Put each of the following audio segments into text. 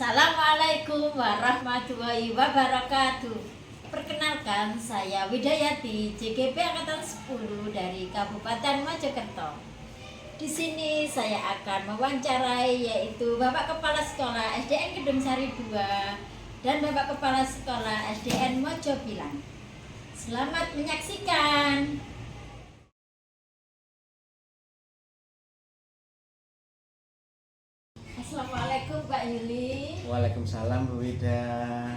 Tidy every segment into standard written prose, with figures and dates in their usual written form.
Assalamualaikum warahmatullahi wabarakatuh. Perkenalkan, saya Widayati, JGP Angkatan 10 dari Kabupaten Mojokerto. Di sini saya akan mewawancarai yaitu Bapak Kepala Sekolah SDN Kedung Sari 2 dan Bapak Kepala Sekolah SDN Mojobilang. Selamat menyaksikan. Assalamualaikum Pak Yuli. Waalaikumsalam Bu Wida.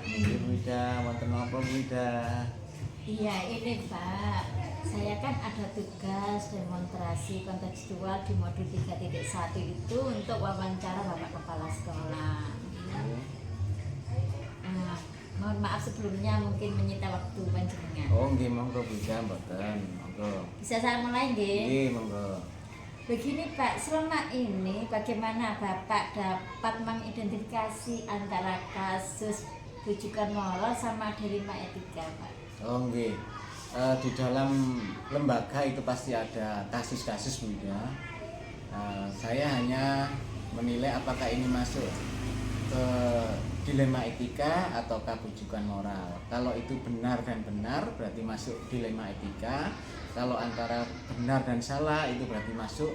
Bu Wida, wonten napa Bu Wida? Iya ini Pak, saya kan ada tugas demonstrasi kontekstual di modul 3.1 itu untuk wawancara Bapak Kepala Sekolah. Mohon maaf sebelumnya mungkin menyita waktu panjenengan. Oh nggih monggo Bu Wida mboten, monggo. Bisa saya mulai nggih? Nggih monggo. Begini Pak, selama ini bagaimana Bapak dapat mengidentifikasi antara kasus rujukan moral sama dilema etika Pak? Oh nggih. Di dalam lembaga itu pasti ada kasus-kasus Bu Wida. Saya hanya menilai apakah ini masuk ke dilema etika atau rujukan moral. Kalau itu benar dan benar berarti masuk dilema etika. Kalau antara benar dan salah itu berarti masuk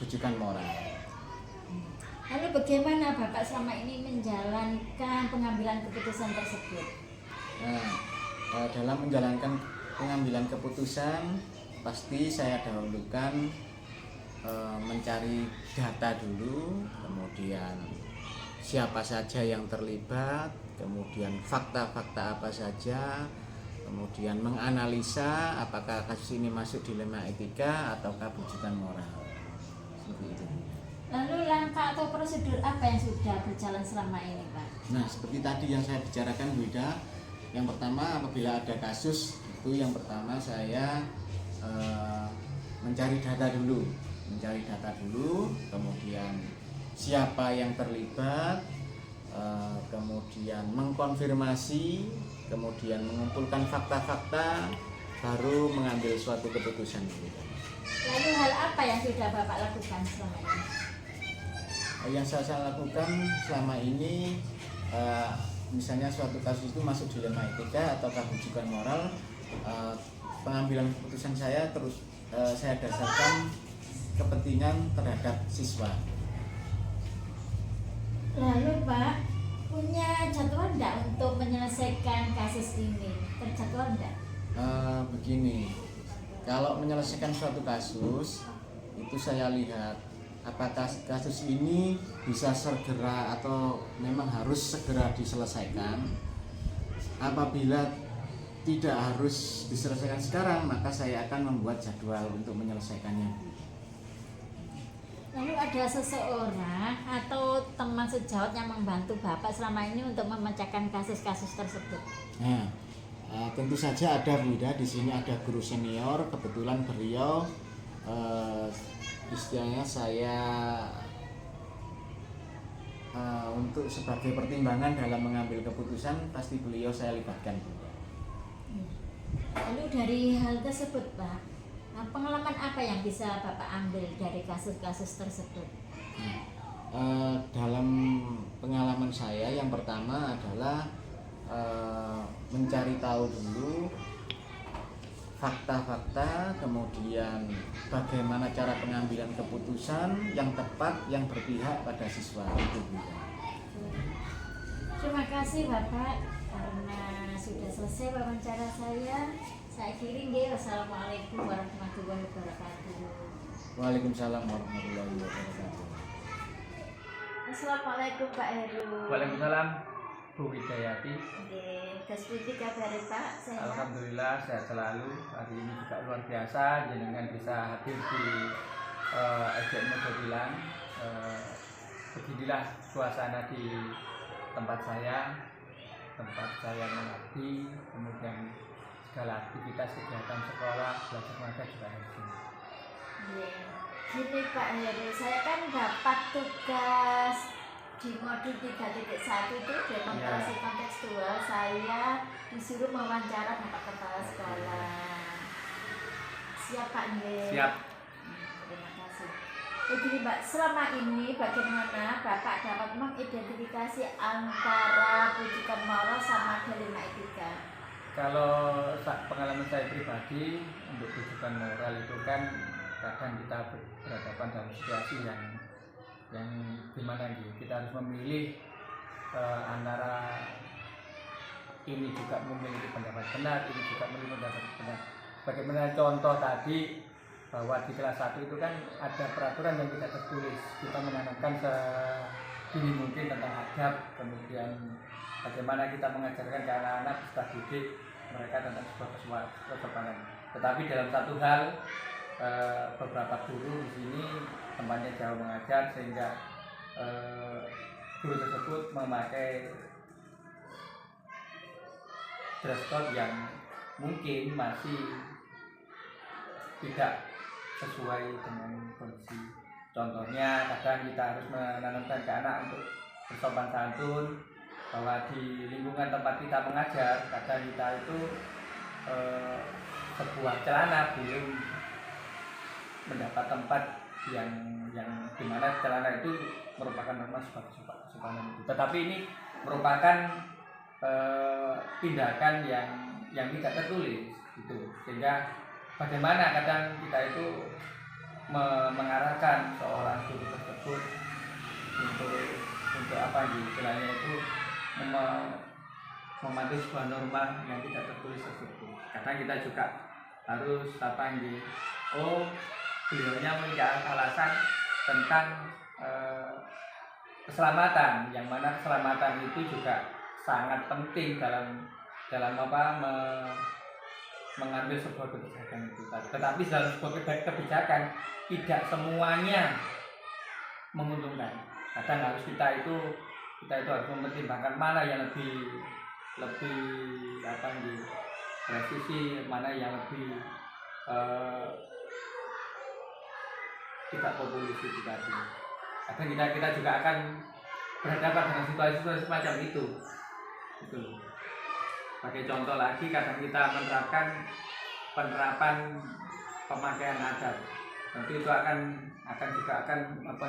rujukan moral. Lalu bagaimana Bapak selama ini menjalankan pengambilan keputusan tersebut? Dalam menjalankan pengambilan keputusan pasti saya dahulukan mencari data dulu, kemudian siapa saja yang terlibat, kemudian fakta-fakta apa saja, kemudian menganalisa apakah kasus ini masuk dilema etika atau rujukan moral. Seperti itu. Lalu langkah atau prosedur apa yang sudah berjalan selama ini Pak? Nah seperti tadi yang saya bicarakan Bu Wida, yang pertama apabila ada kasus itu yang pertama saya mencari data dulu, kemudian siapa yang terlibat, kemudian mengkonfirmasi, kemudian mengumpulkan fakta-fakta, baru mengambil suatu keputusan. Lalu hal apa yang sudah Bapak lakukan selama ini? Yang saya lakukan selama ini, misalnya suatu kasus itu masuk dilema etika atau rujukan moral, pengambilan keputusan saya terus saya dasarkan kepentingan terhadap siswa. Lalu Pak, punya jadwal enggak untuk menyelesaikan kasus ini? Terjadwal enggak? Begini, kalau menyelesaikan suatu kasus itu saya lihat apakah kasus ini bisa segera atau memang harus segera diselesaikan. Apabila tidak harus diselesaikan sekarang, maka saya akan membuat jadwal untuk menyelesaikannya. Lalu ada seseorang atau teman sejawat yang membantu Bapak selama ini untuk memecahkan kasus-kasus tersebut? Nah, tentu saja ada Bu Wida. Di sini ada guru senior. Kebetulan beliau istilahnya saya untuk sebagai pertimbangan dalam mengambil keputusan pasti beliau saya libatkan. Lalu dari hal tersebut Pak, pengalaman apa yang bisa Bapak ambil dari kasus-kasus tersebut? Dalam pengalaman saya yang pertama adalah mencari tahu dulu fakta-fakta, kemudian bagaimana cara pengambilan keputusan yang tepat yang berpihak pada siswa itu. Terima kasih Bapak karena sudah selesai wawancara saya. Saya kirim nggih. Wassalamualaikum warahmatullahi wabarakatuh. Waalaikumsalam warahmatullahi wabarakatuh. Assalamualaikum Pak Heru. Waalaikumsalam Bu Widayati. Nggih, tes pundi kabare Pak? Sehat? Alhamdulillah sehat selalu. Hari ini juga luar biasa jenengan bisa hadir di SDN Mojobilang. Beginilah suasana di tempat saya mengabdi, kemudian segala aktivitas kegiatan sekolah, belajar mengajar juga ada di sini. Gini Pak Heru, saya kan dapat tugas di modul 3.1 itu demonstrasi kontekstual. Saya disuruh mewawancara Bapak Kepala Sekolah. Siap Pak nggih? Siap. Terima kasih. Begini Mbak, selama ini bagaimana Bapak dapat mengidentifikasi antara bujukan moral sama delima etika? Kalau pengalaman saya pribadi untuk rujukan moral itu kan kadang kita berhadapan dalam situasi yang gimana gitu, kita harus memilih antara ini juga memiliki pendapat benar, ini juga memiliki pendapat benar. Bagaimana contoh tadi bahwa di kelas 1 itu kan ada peraturan yang tidak tertulis, kita menanamkan sedini mungkin tentang adab, kemudian bagaimana kita mengajarkan ke anak-anak peserta didik mereka tentang sebuah kesopanan. Tetapi dalam satu hal beberapa guru di sini tempatnya jauh mengajar sehingga guru tersebut memakai dress code yang mungkin masih tidak sesuai dengan kondisi. Contohnya kadang kita harus menanamkan ke anak untuk bersopan santun, bahwa di lingkungan tempat kita mengajar kadang kita itu sebuah celana belum mendapat tempat yang dimana celana itu merupakan norma sebagai kesopanan itu. Tetapi ini merupakan tindakan yang tidak tertulis gitu, sehingga bagaimana kadang kita itu mengarahkan seorang guru tersebut untuk apa istilahnya itu mematuhi sebuah norma yang tidak tertulis tersebut. Kadang kita juga harus beliaunya memiliki alasan tentang keselamatan, yang mana keselamatan itu juga sangat penting dalam mengambil sebuah kebijakan itu. Tetapi dalam sebuah kebijakan tidak semuanya menguntungkan. Kadang harus kita itu harus mempertimbangkan mana yang lebih presisi, mana yang lebih tidak populis itu tadi. Kadang kita juga akan berhadapan dengan situasi semacam itu. Gitu. Sebagai contoh lagi, kadang kita menerapkan penerapan pemakaian adat. Tentu itu akan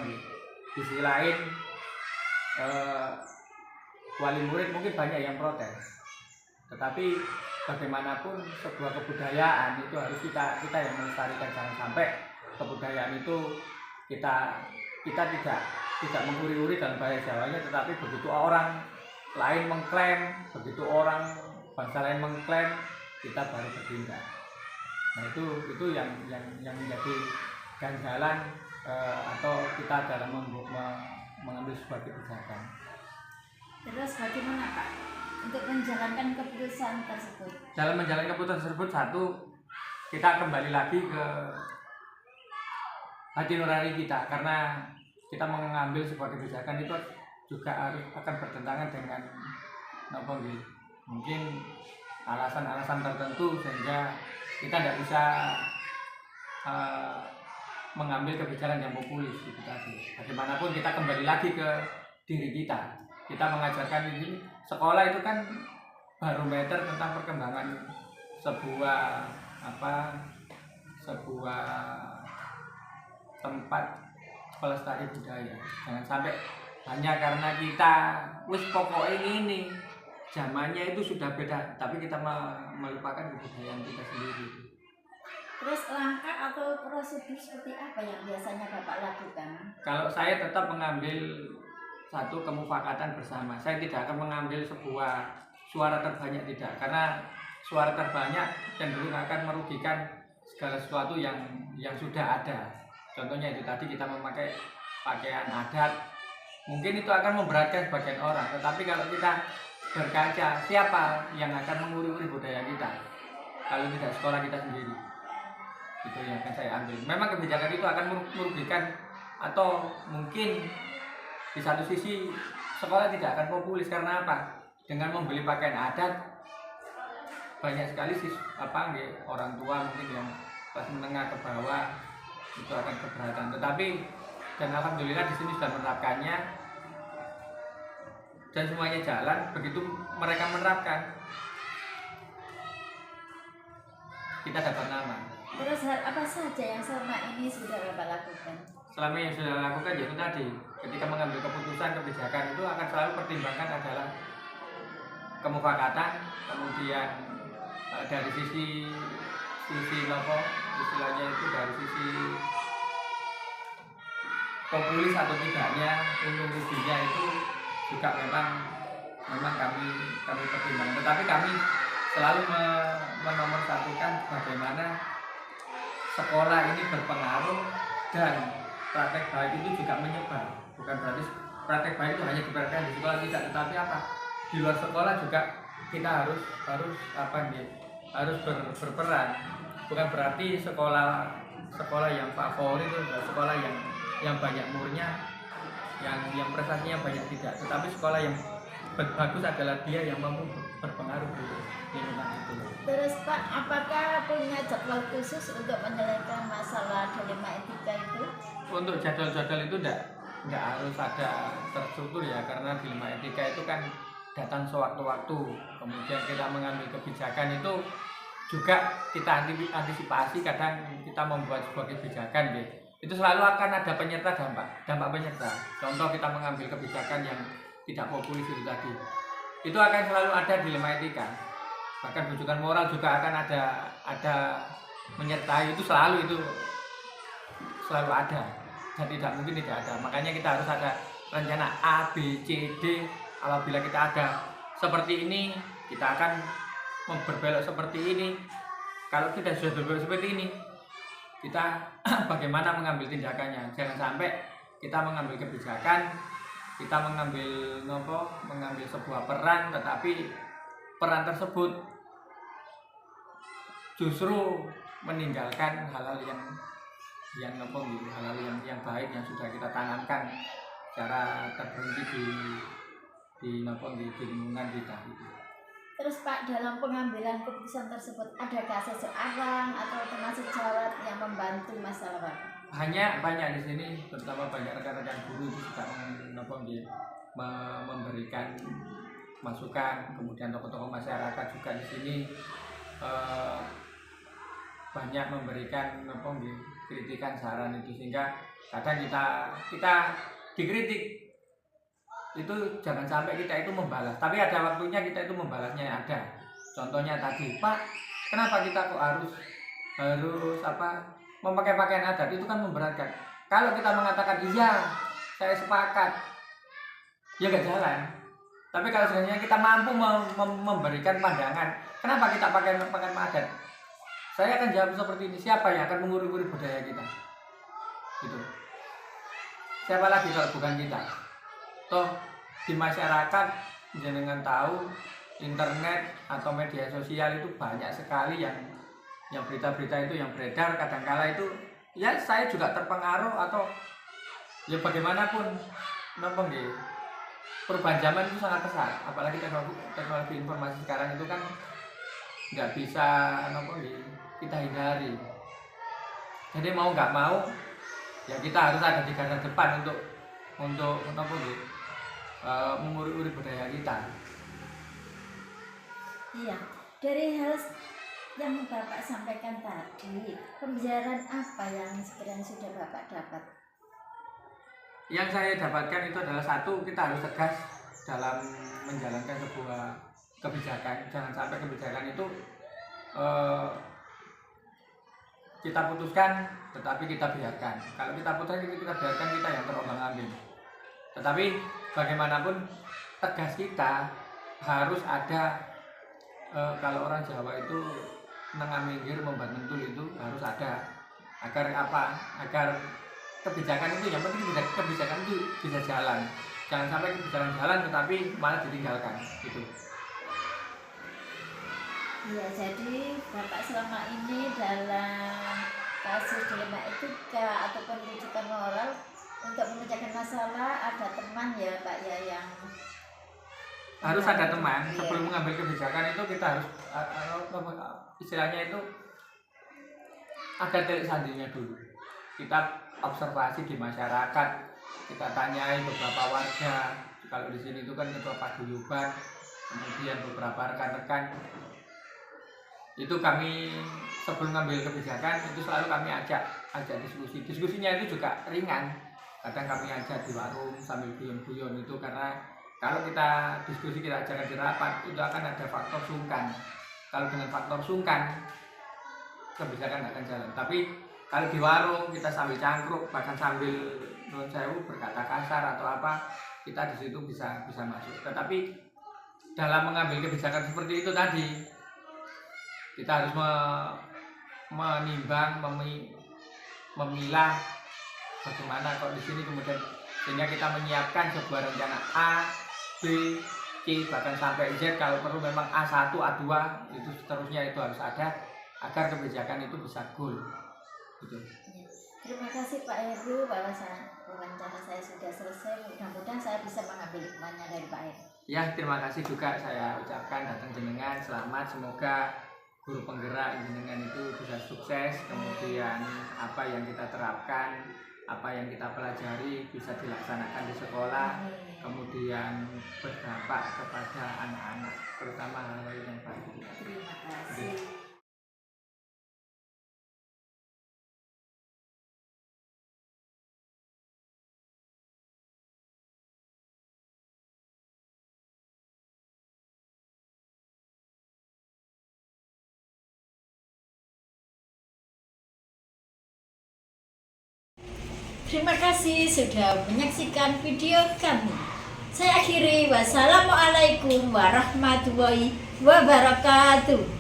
di sisi lain wali murid mungkin banyak yang protes. Tetapi bagaimanapun sebuah kebudayaan itu harus kita yang melestarikan. Jangan sampai kebudayaan itu kita tidak menguri-uri dalam bahasa Jawanya, tetapi begitu orang lain mengklaim, begitu orang bangsa lain mengklaim, kita baru bertindak. Nah itu yang menjadi ganjalan atau kita dalam mengambil sebuah kebijakan. Terus bagaimana Pak untuk menjalankan keputusan tersebut? Dalam menjalankan keputusan tersebut, satu, kita kembali lagi ke hati nurani kita, karena kita mengambil sebuah kebijakan itu juga akan bertentangan dengan mungkin alasan-alasan tertentu, sehingga kita tidak bisa mengambil kebijakan yang populis itu tadi. Bagaimanapun kita kembali lagi ke diri kita. Kita mengajarkan ini, sekolah itu kan barometer tentang perkembangan sebuah tempat pelestari budaya. Jangan sampai hanya karena kita pokoknya ini zamannya itu sudah beda, tapi kita melupakan kebudayaan kita sendiri. Terus langkah atau prosedur seperti apa yang biasanya Bapak lakukan? Kalau saya tetap mengambil satu kemufakatan bersama. Saya tidak akan mengambil sebuah suara terbanyak, tidak, karena suara terbanyak cenderung akan merugikan segala sesuatu yang sudah ada. Contohnya itu tadi, kita memakai pakaian adat, mungkin itu akan memberatkan sebagian orang, tetapi kalau kita berkaca, siapa yang akan menguri-uri budaya kita kalau tidak sekolah kita sendiri? Itu yang akan saya ambil. Memang kebijakan itu akan merugikan, atau mungkin di satu sisi sekolah tidak akan populis. Karena apa? Dengan membeli pakaian adat, banyak sekali orang tua mungkin yang kelas menengah ke bawah itu akan keberatan. Tetapi dan alhamdulillah di sini sudah menerapkannya dan semuanya jalan. Begitu mereka menerapkan, kita dapat nama. Terus hal apa saja yang selama ini sudah Bapak lakukan? selama yang sudah lakukan yaitu tadi, ketika mengambil keputusan kebijakan itu akan selalu pertimbangkan adalah kemufakatan, kemudian dari sisi nopo istilahnya itu dari sisi populis atau tidaknya, untung ruginya itu juga memang kami pertimbangkan. Tetapi kami selalu menomorsatukan bagaimana sekolah ini berpengaruh dan praktek baik itu juga menyebar. Bukan berarti praktek baik itu hanya diperhatikan di sekolah, tidak, tetapi apa, di luar sekolah juga kita harus berperan. Bukan berarti sekolah yang favorit itu adalah sekolah yang banyak muridnya, yang prestasinya banyak, tidak, tetapi sekolah yang bagus adalah dia yang mampu berpengaruh di lingkungan itu. Terus Pak, apakah punya jadwal khusus untuk menyelesaikan masalah dilema etika itu? Untuk jadwal-jadwal itu enggak harus ada terstruktur ya, karena dilema etika itu kan datang sewaktu-waktu. Kemudian kita mengambil kebijakan itu juga kita antisipasi, kadang kita membuat sebuah kebijakan gitu. Itu selalu akan ada dampak penyerta. Contoh kita mengambil kebijakan yang tidak populis itu tadi, itu akan selalu ada dilema etika. Bahkan rujukan moral juga akan ada menyertai, itu selalu ada dan tidak mungkin tidak ada. Makanya kita harus ada rencana A, B, C, D. Apabila kita ada seperti ini, kita akan berbelok seperti ini. Kalau kita sudah berbelok seperti ini, kita bagaimana mengambil tindakannya. Jangan sampai kita mengambil kebijakan, kita mengambil sebuah peran, tetapi peran tersebut justru meninggalkan hal-hal yang baik yang sudah kita tanamkan secara terhenti di lingkungan kita. Terus Pak, dalam pengambilan keputusan tersebut adakah seseorang atau teman sejawat yang membantu masalah Pak? Hanya banyak di sini, terutama banyak rekan-rekan guru itu juga memberikan masukan, kemudian tokoh-tokoh masyarakat juga di sini banyak memberikan kritikan, saran itu, sehingga kadang kita dikritik itu jangan sampai kita itu membalas, tapi ada waktunya kita itu membalasnya ada. Contohnya tadi, Pak, kenapa kita kok harus memakai pakaian adat, itu kan memberatkan. Kalau kita mengatakan iya, saya sepakat, ya gak jalan. Tapi kalau sebenarnya kita mampu memberikan pandangan, kenapa kita pakai pakaian adat, saya akan jawab seperti ini, siapa yang akan menguri-uri budaya kita? Gitu. Siapa lagi kalau bukan kita? Toh di masyarakat jenengan tahu, internet atau media sosial itu banyak sekali yang berita-berita itu yang beredar, kadangkala itu ya saya juga terpengaruh, atau ya bagaimanapun perubahan zaman itu sangat pesat, apalagi teknologi informasi sekarang itu kan nggak bisa kita hindari. Jadi mau nggak mau ya kita harus ada di garda depan untuk menguri-uri budaya kita. Iya, dari hal yang Bapak sampaikan tadi, pembelajaran apa yang sebenarnya sudah Bapak dapat? Yang saya dapatkan itu adalah, satu, kita harus tegas dalam menjalankan sebuah kebijakan. Jangan sampai kebijakan itu kita putuskan tetapi kita biarkan. Kalau kita putuskan kita biarkan, kita yang terombang-ambing. Tetapi bagaimanapun tegas kita harus ada, kalau orang Jawa itu nengah minggir membat mentul, itu harus ada, agar kebijakan itu, yang penting kebijakan itu bisa jalan. Jangan sampai kebijakan jalan tetapi malah ditinggalkan gitu. Iya, jadi Bapak selama ini dalam kasus dilema etika ataupun rujukan moral untuk memecahkan masalah, ada teman ya Pak ya, yang harus ada teman. Iya. Sebelum mengambil kebijakan itu kita harus istilahnya itu ada titik sandinya dulu. Kita observasi di masyarakat, kita tanyai beberapa warga. Kalau di sini itu kan ketua paguyuban, kemudian beberapa rekan-rekan itu kami sebelum ngambil kebijakan itu selalu kami ajak diskusi. Diskusinya itu juga ringan. Kadang kami ajak di warung sambil guyon-guyon itu, karena kalau kita diskusi, kita ajarkan di rapat, itu akan ada faktor sungkan. Kalau dengan faktor sungkan, kebijakan akan jalan. Tapi kalau di warung kita sambil cangkruk, bahkan sambil non sewu berkata kasar atau apa, kita di situ bisa masuk. Tetapi dalam mengambil kebijakan seperti itu tadi, kita harus menimbang, memilah bagaimana kok di sini kemudian, sehingga kita menyiapkan sebuah rencana A, B, C, bahkan sampai Z. Kalau perlu memang A1, A2, itu seterusnya itu harus ada agar kebijakan itu bisa goal. Gitu. Terima kasih Pak Heru, bahwa wawancara saya sudah selesai. Mudah-mudahan saya bisa mengambil hikmahnya dari Pak Heru. Ya, terima kasih juga saya ucapkan datang jenengan. Selamat, semoga guru penggerak jenengan itu bisa sukses. Kemudian apa yang kita terapkan, apa yang kita pelajari bisa dilaksanakan di sekolah, kemudian berdampak kepada anak-anak, terutama hal-hal yang baik. Terima kasih. Terima kasih sudah menyaksikan video kami. Saya akhiri, wassalamualaikum warahmatullahi wabarakatuh.